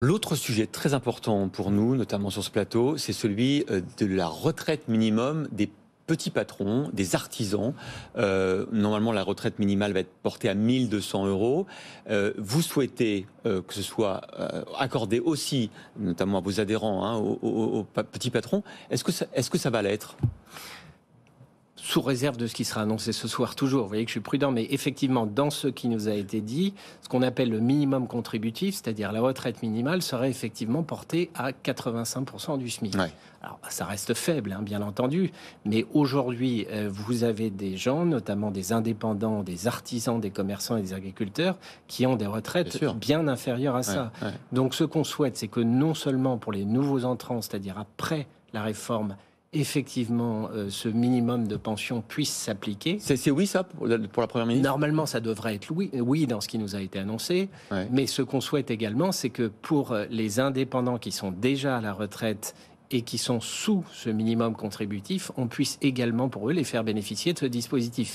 L'autre sujet très important pour nous, notamment sur ce plateau, c'est celui de la retraite minimum des petits patrons, des artisans. Normalement, la retraite minimale va être portée à 1200 euros. Vous souhaitez que ce soit accordé aussi, notamment à vos adhérents, hein, aux petits patrons. Est-ce que ça va l'être ? Sous réserve de ce qui sera annoncé ce soir, toujours. Vous voyez que je suis prudent, mais effectivement, dans ce qui nous a été dit, ce qu'on appelle le minimum contributif, c'est-à-dire la retraite minimale, serait effectivement portée à 85% du SMIC. Ouais. Alors, ça reste faible, hein, bien entendu, mais aujourd'hui, vous avez des gens, notamment des indépendants, des artisans, des commerçants et des agriculteurs, qui ont des retraites bien inférieures à ça. Ouais. Donc, ce qu'on souhaite, c'est que non seulement pour les nouveaux entrants, c'est-à-dire après la réforme, effectivement, ce minimum de pension puisse s'appliquer. C'est oui, ça, pour la Première ministre ? Normalement, ça devrait être oui dans ce qui nous a été annoncé. Ouais. Mais ce qu'on souhaite également, c'est que pour les indépendants qui sont déjà à la retraite et qui sont sous ce minimum contributif, on puisse également pour eux les faire bénéficier de ce dispositif.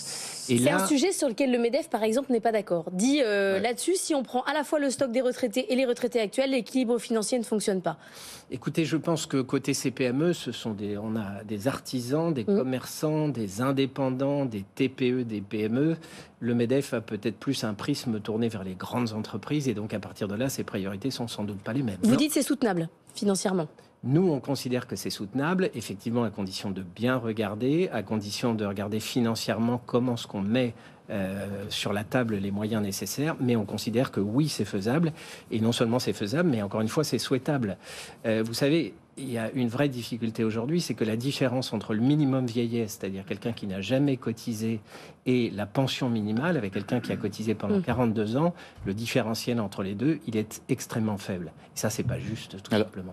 Et c'est un sujet sur lequel le MEDEF, par exemple, n'est pas d'accord. Dit là-dessus, si on prend à la fois le stock des retraités et les retraités actuels, l'équilibre financier ne fonctionne pas. Écoutez, je pense que côté CPME, on a des artisans, des commerçants, des indépendants, des TPE, des PME. Le MEDEF a peut-être plus un prisme tourné vers les grandes entreprises et donc à partir de là, ses priorités sont sans doute pas les mêmes. Vous dites c'est soutenable financièrement ? Nous, on considère que c'est soutenable, effectivement, à condition de bien regarder, à condition de regarder financièrement comment est-ce qu'on met sur la table les moyens nécessaires, mais on considère que oui, c'est faisable, et non seulement c'est faisable, mais encore une fois, c'est souhaitable. Vous savez, il y a une vraie difficulté aujourd'hui, c'est que la différence entre le minimum vieillesse, c'est-à-dire quelqu'un qui n'a jamais cotisé, et la pension minimale, avec quelqu'un qui a cotisé pendant 42 ans, le différentiel entre les deux, il est extrêmement faible. Et ça, c'est pas juste, tout simplement.